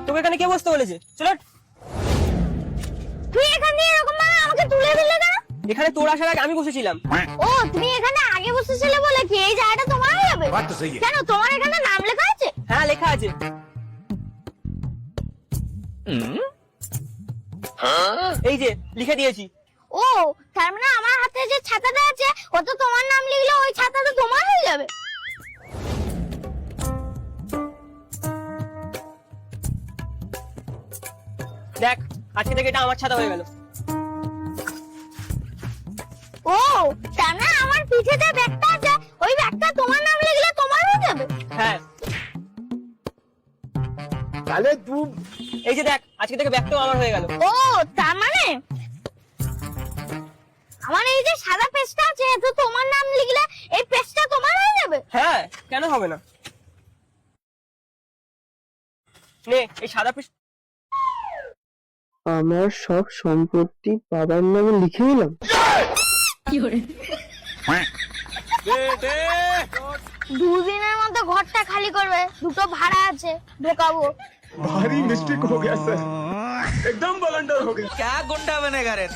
তোকে এখানে কে বসতে বলেছে? চল। তুই এখানে এরকম ভাবে আমাকে তুলে দিলে কেন? এখানে তোর আসার আগে আমি বসেছিলাম। ও তুমি এখানে আগে বসেছিলে বলে কি এই জায়গাটা তোমার হয়ে যাবে? কেন তোমার এখানে নাম লেখা আছে? হ্যাঁ লেখা আছে। এই যে লিখে দিয়েছি। ও তার মানে আমার হাতে যে ছাতাটা আছে ওটা তোমার নাম লিখলে ওই ছাতাটা তোমার হয়ে যাবে। দেখ আজকে থেকে এটা আমার ছাতা হয়ে গেল। ও তার মানে আমার পিঠে যে ব্যাগটা আছে ওই ব্যাগটা তোমার নাম লিখলে তোমার হয়ে যাবে। হ্যাঁ তাহলে তুই এই যে দেখ আজকে থেকে ব্যাগটাও আমার হয়ে গেল। ও তার মানে আমার এই যে সাদা পেজটা আছে তো তোমার নাম লিখলে এই পেজটা তোমার হয়ে যাবে। হ্যাঁ কেন হবে না? নে এই সাদা পিস। আমার সব সম্পত্তি বাবার নামে লিখে দিলাম। দুদিনের মধ্যে ঘরটা খালি করবে, দুটো ভাড়া আছে ঢোকাবো। भारी मिस्टेक हो गया सर, एकदम बलंडर हो गया। क्या गुंडा बनेगा रे?